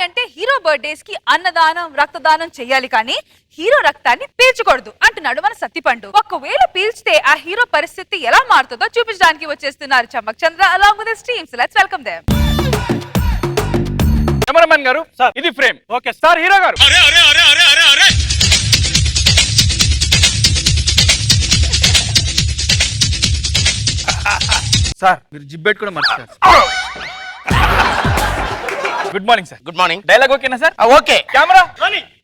అంటే hero birthdays కి అన్నదానం రక్తదానం చెయ్యాలి కానీ హీరో రక్తాన్ని పీల్చకూడదు అంటున్నాడు మన సత్తిపండు. ఒకవేళ పీల్చితే ఆ హీరో పరిస్థితి ఎలా మారుతుందో చూపించడానికి వచ్చేస్తున్నారు Chammak Chandra along with his team. So let's welcome them. Cameraman గారు సార్ ఇది ఫ్రేమ్. ఓకే సార్ హీరో గారు. అరే అరే అరే అరే అరే అరే సార్ మీరు జిబ్బెట్ కూడా మర్చిపోయారు. Good morning sir. Good morning. Dialogue ఓకేనా సార్? ఓకే. Camera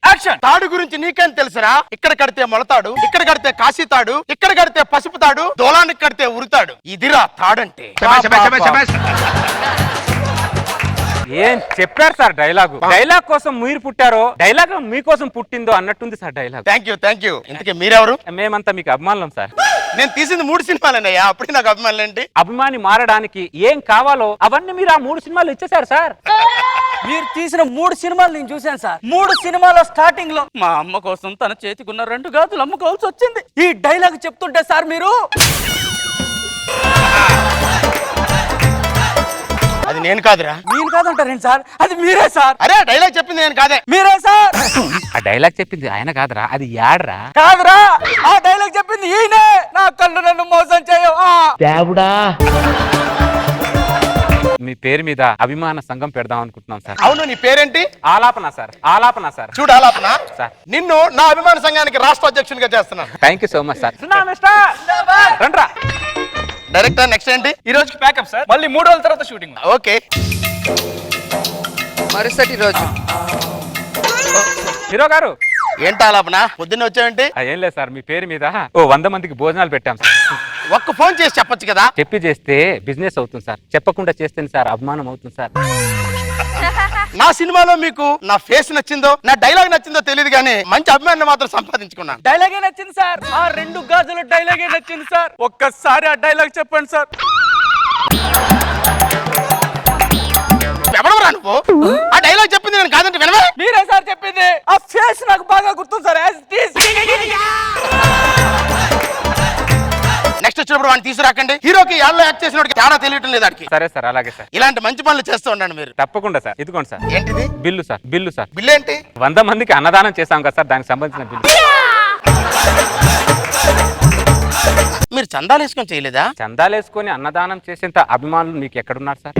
action. తాడు గురించి నీకేం తెలుసురా? ఇక్కడ కడితే మొలతాడు, ఇక్కడ కడితే కాశీ తాడు, ఇక్కడ కడితే పసుపు తాడు, దోలానికి కడితే ఉరుతాడు. ఇదిరా తాడంటే. ఏం చెప్పారు సార్ డైలాగు? డైలాగ్ కోసం మీరు పుట్టారో డైలాగ్ మీకోసం పుట్టిందో అన్నట్టుంది సార్ డైలాగ్. Thank you. ఇంతకీ మీరెవరు? మేమంతా మీకు అభిమానులం సార్. నేను తీసింది 3 సినిమాలన్నయ్యా, అప్పుడే నాకు అభిమానులు ఏంటి? అభిమాని మారడానికి ఏం కావాలో అవన్నీ మీరు ఆ 3 సినిమాలు ఇచ్చేసారు సార్. మీరు తీసిన 3 సినిమాలు నేను చూశాను సార్. 3 సినిమాల స్టార్టింగ్ లో మా అమ్మ కోసం తన చేతికున్న 2 గాజులు అమ్ముకోవాల్సి వచ్చింది. ఈ డైలాగ్ చెప్తుంటే సార్ మీరు అది నేను కాదురా. నేను కాదంటారేంటి సార్? అది మీరే సార్. అరే డైలాగ్ చెప్పింది నేను కాదే. మీరే సార్. ఆ డైలాగ్ చెప్పింది ఆయన కాదురా, అది యాడ్రా. కాదురా, ఆ డైలాగ్ చెప్పింది ఈయనే. నా కళ్ళు నన్ను మోసం చేయవు దేవుడా. మీ పేరు మీద అభిమాన సంఘం పెడదాం అనుకుంటున్నాం సార్. అవును, నీ పేరేంటి? ఆలాపన సార్. ఆలాపన సార్. చూడు ఆలాపన సార్, నిన్ను నా అభిమాన సంఘానికి రాష్ట్ర అధ్యక్షునిగా చేస్తున్నాను. Thank you so much sir. రండ్రా డైరెక్టర్ నెక్స్ట్ ఏంటి? ఈ రోజుకి ప్యాకప్ సార్. మళ్ళీ 3 రోజుల తర్వాత షూటింగ్. ఓకే. మరుసటి రోజు హీరో గారు. ఏంటి ఆలాపన పొద్దున్న వచ్చావేంటి? ఏం లేదు సార్, మీ పేరు మీద 100 మందికి భోజనాలు పెట్టాం సార్. ఒక్క ఫోన్ చేసి చెప్పొచ్చు కదా. చెప్పి చేస్తే బిజినెస్ అవుతుంది సార్, చెప్పకుండా చేస్తే సార్ అభిమానం అవుతుంది సార్. నా సినిమాలో మీకు నా ఫేస్ నచ్చిందో నా డైలాగ్ నచ్చిందో తెలియదు కానీ మంచి అభిమానాన్ని మాత్రం సంపాదించుకున్నాను. డైలాగే నచ్చింది సార్. ఆ 2 గాజుల డైలాగే నచ్చింది సార్. ఒక్కసారి ఆ డైలాగ్ చెప్పండి సార్. ఎవడవరా నువ్వు? ఆ డైలాగ్ చెప్పింది నేను కాదంటే వినవే? మీరే సార్ చెప్పింది. ఆ ఫేస్ నాకు బాగా గుర్తుంది సార్. నెక్స్ట్ వచ్చినప్పుడు వాడిని తీసుకురాకండి. హీరోకి యాడ్లో యాక్ట్ చేసిన తేడా తెలియటం లేదు వాడికి. సరే సార్, అలాగే సార్. ఇలాంటి మంచి పనులు చేస్తూ ఉండండి మీరు. తప్పకుండా సార్. ఇదిగోండి సార్. ఏంటిది? Bill sir. Bill sir. Bill ఏంటి? 100 మందికి అన్నదానం చేశాం కదా సార్, దానికి సంబంధించిన బిల్లు. మీరు చందాలు వేసుకొని చేయలేదా? చందాలు వేసుకొని అన్నదానం చేసేంత అభిమానులు మీకు ఎక్కడున్నారు సార్?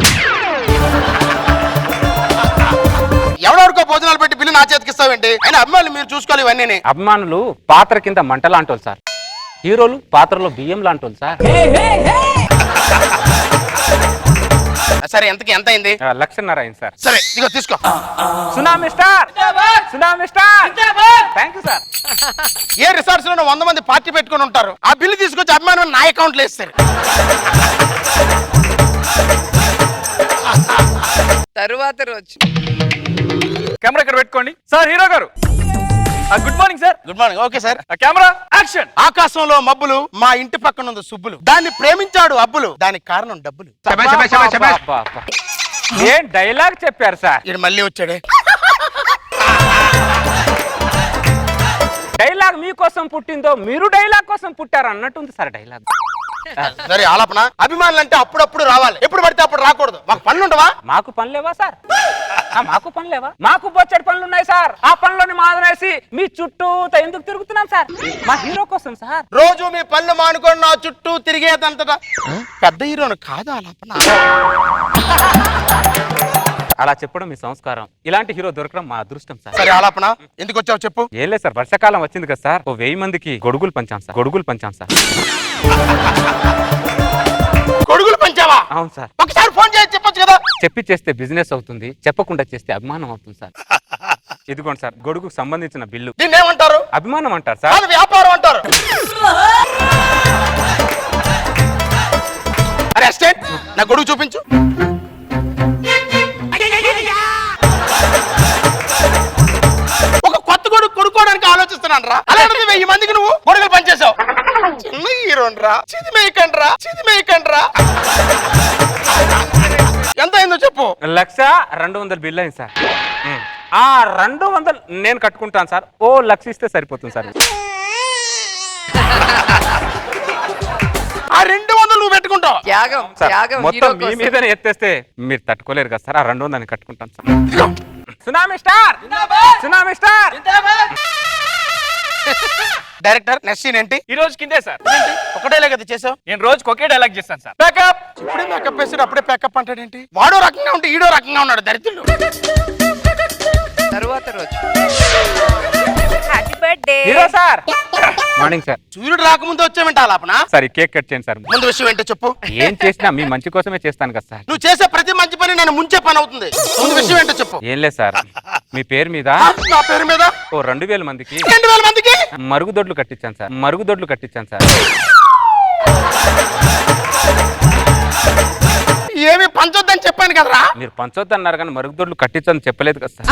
ఎవరెవరికో భోజనాలు పెట్టి బిల్లు నా చేతికి ఇస్తావేంటి? అయినా అభిమానులు మీరు చూసుకోవాలి ఇవన్నీ. అభిమానులు పాత్ర కింద మంట లాంటోళ్ళు సార్, హీరోలు పాత్రలో బియ్యం లాంటోళ్ళు సార్. సరే ఎంతకి ఎంత అయింది? 1,50,000 అయింది సార్. సరే ఇదిగో తీసుకో. Tsunami star. Tsunami star. Thank you sir. A resorts లో 100 మంది పార్టీ పెట్టుకుని ఉంటారు, ఆ బిల్లు తీసుకొచ్చి అభిమానులు నా అకౌంట్ లో వేస్తారు. తరువాత రోజు కెమెరా ఇక్కడ పెట్టుకోండి సార్. హీరో గారు good morning sir. Good morning. Okay sir. Camera action. ఆకాశంలో మబ్బులు, మా ఇంటి పక్కన ఉంది సుబ్బులు, దాన్ని ప్రేమించాడు అబ్బులు, దానికి కారణం డబ్బులు. ఏం డైలాగ్ చెప్పారు సార్? ఇది మళ్ళీ వచ్చాడే. డైలాగ్ మీకోసం పుట్టిందో మీరు డైలాగ్ కోసం పుట్టారు అన్నట్టుంది సార్ డైలాగ్. సరే ఆలాపన, అభిమానులు అంటే అప్పుడప్పుడు రావాలి, ఎప్పుడు పడితే అప్పుడు రాకూడదు. మాకు పనులు ఉండవా? మాకు పని లేవా సార్? మాకు పని లేవా? మాకు బొచ్చడి పనులు ఉన్నాయి సార్. ఆ పనులని మాదనేసి మీ చుట్టూ ఎందుకు తిరుగుతున్నాం సార్? మా హీరో కోసం సార్. రోజు మీ పనులు మానుకొని నా చుట్టూ తిరిగేదంతటా పెద్ద హీరోను కాదు ఆలాపన. అలా చెప్పడం మీ సంస్కారం. ఇలాంటి హీరో దొరకడం మా అదృష్టం సార్. సరే ఆలాపన, ఎందుకు వచ్చావు చెప్పు. ఏం లేదు సార్, వర్షాకాలం వచ్చింది కదా సార్, 1000 మందికి గొడుగులు పంచాం సార్. గొడుగులు పంచాం సార్. గొడుగులు పంచావా? అవును సార్. ఒకసారి ఫోన్ చేసి చెప్పొచ్చు కదా. చెప్పి చేస్తే బిజినెస్ అవుతుంది, చెప్పకుండా చేస్తే అభిమానం అవుతుంది సార్. ఇదిగోండి సార్, గొడుగుకు సంబంధించిన బిల్లు. దీన్ని ఏమంటారు? అభిమానం అంటారు సార్. అది వ్యాపారం అంటారు. అరే అసిస్టెంట్, నా గొడుగు చూపించు. ఒక కొత్త గొడుగు కొనుక్కోవడానికి ఆలోచిస్తున్నాను రా. అలాంటిది 1000 మందికి నువ్వు గొడుగులు పనిచేసావు. చిన్న హీరోని రా, చిది మేయకండి రా. ఎంత అయిందో చెప్పు. 1,200,000 బిల్ అయింది సార్. ఆ 200 నేను కట్టుకుంటాను సార్. 1,00,000 ఇస్తే సరిపోతుంది సార్. ఆ 200 నువ్వు పెట్టుకుంటావు. త్యాగం మొత్తం హీరో మీ కోసం. మీదనే ఎత్తేస్తే మీరు తట్టుకోలేరు కదా సార్. ఆ 200 కట్టుకుంటాను sir. Tsunami star tsunami star director next scene ఏంటి? ఈ రోజు కిందే సార్. ఒకటే కదా చేసావు? నేను రోజుకి ఒకే డైలాగ్ చేస్తాను సార్. బ్యాకప్. ఇప్పుడే మేకప్ వేసాడు అప్పుడే ప్యాకప్ అంటాడేంటి? వాడో రకంగా ఉంటే ఈడో రకంగా ఉన్నాడు దరిద్రుడు. తరువాత రోజు happy birthday hero sir morning sir. సూర్యుడు రాకముందు వచ్చామంటే అలాపనా? సార్ ఈ కేక్ కట్ చేయండి సార్. ముందు విషయం ఏంటో చెప్పు. ఏం చేసినా మీ మంచి కోసమే చేస్తాను కదా సార్. నువ్వు చేసే ప్రతి మంచి పని నన్ను ముంచే పని అవుతుంది. ముందు విషయం ఏంటో చెప్పు. ఏం లేదు సార్, మీ పేరు మీద నా పేరు మీద ఓ 2000 మందికి 2000 మందికి మరుగుదొడ్లు కట్టించాను సార్. మరుగుదొడ్లు కట్టించాను సార్. ఏమి పంచొద్దని చెప్పాను కదరా. మీరు పంచొద్దు అన్నారు కానీ మరుగుదొడ్లు కట్టించని చెప్పలేదు కదా సార్.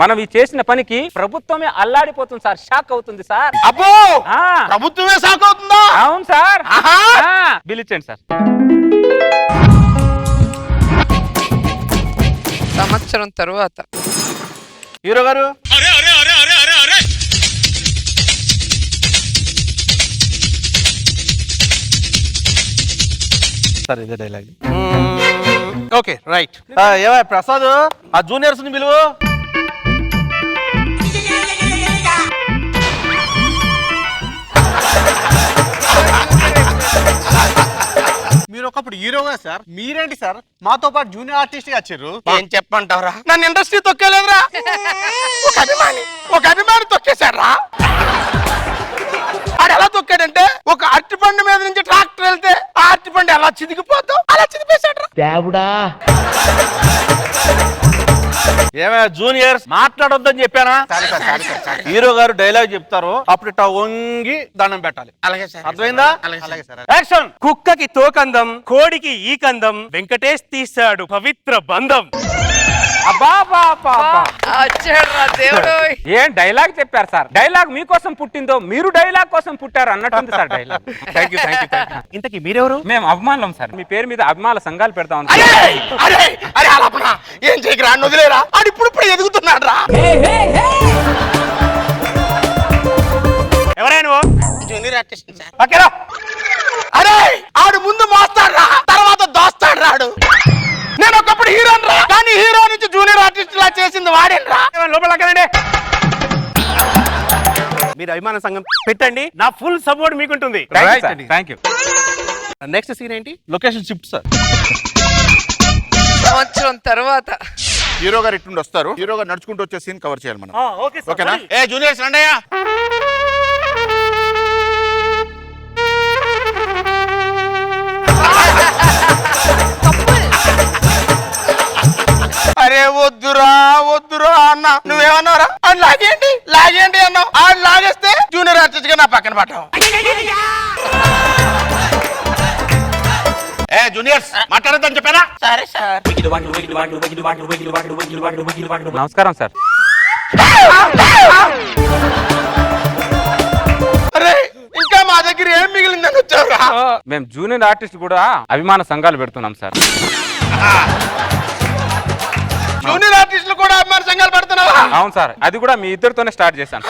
మనం ఈ చేసిన పనికి ప్రభుత్వమే అల్లాడిపోతుంది సార్. షాక్ అవుతుంది సార్. అబ్బో ఆ, ప్రభుత్వమే సాకు అవుతుందా? అవును సార్. ఆహా. బిల్ ఇచ్చండి సార్. సంవత్సరం తరువాత హీరో గారు సార్ ఇదే డైలాగ్. Okay right. ఏమై ప్రసాద్ ఆ జూనియర్స్ ని పిలువు. మీరు ఒకప్పుడు హీరోగా సార్, మీరేంటి సార్ మాతో పాటు జూనియర్ ఆర్టిస్ట్ గా వచ్చారు? ఏం చెప్పంటావురా? నన్ను ఇండస్ట్రీ తొక్కేలేదురా. ఒక అభిమాని తొక్కేశాడ్రా. ఆడు ఎలా తొక్కాడంటే ఒక అరటిపండు మీద నుంచి ట్రాక్టర్ వెళ్తే ఆ అరటిపండు ఎలా చిదిగిపోతావు అలా చిదిపేశాడ్రా. ఏమైనా జూనియర్స్ మాట్లాడొద్దని చెప్పానా? హీరో గారు డైలాగ్ చెప్తారు, అప్పుడు ఇట్టా వంగి దండం పెట్టాలి. అలాగే సార్. అర్థమైందా? అలాగే సార్. యాక్షన్. కుక్కకి తోకందం, కోడికి ఈ కందం, వెంకటేష్ తీశాడు పవిత్ర బంధం. అబ్బా బా బా బా. వచ్చాడు రా దేవుడు. ఏం డైలాగ్ చెప్పారు సార్. డైలాగ్ మీకోసం పుట్టిందో మీరు డైలాగ్ కోసం పుట్టారు అన్నట్టుంది సార్ డైలాగ్. Thank you. ఇంతకీ మీరెవరు? మేము అభిమానులం సార్. మీ పేరు మీద అభిమాన సంఘాలు పెడతాం. అరే అరే అరే అలాపనా ఏం చేయకరా అన్న వదిలేరా. ఆడు ఇప్పుడు ఎదుగుతున్నాడు రా. ఎవరైనా నువ్వు? Junior artist sir. పక్కరా. అరే ఆడు ముందు మోస్తాడు రా, తర్వాత దోస్తాడు రాడు. నేను ఒకప్పుడు హీరోని రా, కానీ హీరో నుంచి జూనియర్ ఆర్టిస్ట్ లా చేసింది వాడేను రా. లోపలక్కనండి. మీరు అభిమాన సంఘం పెట్టండి, నా ఫుల్ సపోర్ట్ మీకుంటుంది. Thank you. నెక్స్ట్ సీన్ ఏంటి? Location shift sir. సంవత్సరం తర్వాత హీరో గారు ఇట్టుండి వస్తారు. హీరో గారు నడుచుకుంటూ వచ్చే సీన్ కవర్ చేయాలి మనం. Okay sir. ఓకేనా? ఏ జూనియర్స్ రండయ్యా. అరే వద్దురా అన్న. నువ్వేమన్నారా? అని లాగేయండి అన్నావు. ఆడు లాగేస్తే జూనియర్ ఆర్టిస్ట్ గా నా పక్కన పట్టావు. ఏ జూనియర్స్ మాట్లాడద్దని చెప్పానా? సరే సార్. నమస్కారం సార్. అరే ఇంకా మా దగ్గర ఏం మిగిలిందని వచ్చావురా? మేము జూనియర్ ఆర్టిస్ట్ కూడా అభిమాన సంఘాలు పెడుతున్నాం సార్. జూనియర్ ఆర్టిస్టులు కూడా అభిమాన సంఘాలు పెడుతున్నావా? అవును సార్. అది కూడా మీ ఇద్దరితోనే స్టార్ట్ చేశాను.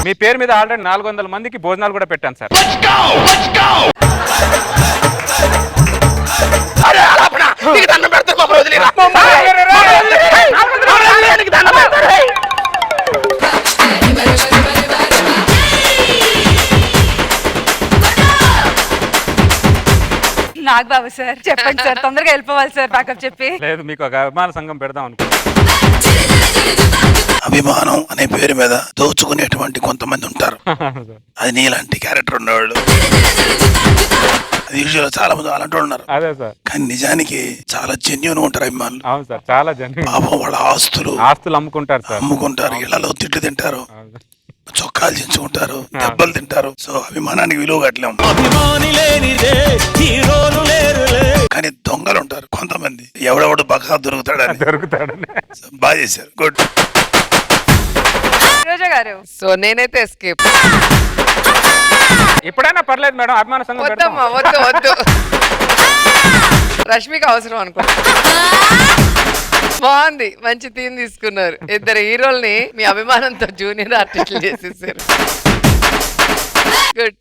మీ పేరు మీద ఆల్రెడీ 400 మందికి భోజనాలు కూడా పెట్టాను సార్. అరే అలాపనా నీకు దండం పెడతాను మమ్మల్ని వదిలేరా. నీకు దండం పెడతారు. నాగబాబు సార్ చెప్పండి సార్, తొందరగా వెళ్ళిపోవాలి సార్ ప్యాకప్ చెప్పి. లేదు, మీకు ఒక అభిమాన సంఘం పెడదాం అనుకో. అభిమానం అనే పేరు మీద దోచుకునేటువంటి కొంతమంది ఉంటారు. అది నీలాంటి క్యారెక్టర్ ఉన్నవాళ్ళు. అది యూజువల్ చాలా మంది అలాంటి ఉన్నారు. అదే సార్. కానీ నిజానికి చాలా జెన్యున్ ఉంటారు అభిమానులు. అవును సార్, చాలా జెన్యూన్. పాపం వాళ్ళ ఆస్తులు అమ్ముకుంటారు సార్. అమ్ముకుంటారు, ఇళ్లలో తిట్లు తింటారు, చొక్కాలు చించుకుంటారు, దెబ్బలు తింటారు. సో అభిమానానికి విలువ కట్టలేము. కానీ దొంగలు ఉంటారు కొంతమంది. ఎవడెవడు బాగా దొరుకుతాడని. బాగా చేశారు. గుడ్. రోజా గారు సో నేనైతే ఎస్కేప్. ఎప్పుడైనా పర్లేదు మేడం, అభిమాన సంఘం పెడతాం. వద్దమ్మా వద్దు. రష్మిక అవసరం అనుకో. బాగుంది, మంచి థీమ్ తీసుకున్నారు. ఇద్దరు హీరోల్ని మీ అభిమానంతో జూనియర్ ఆర్టిస్టులు చేసేసారు. గుడ్.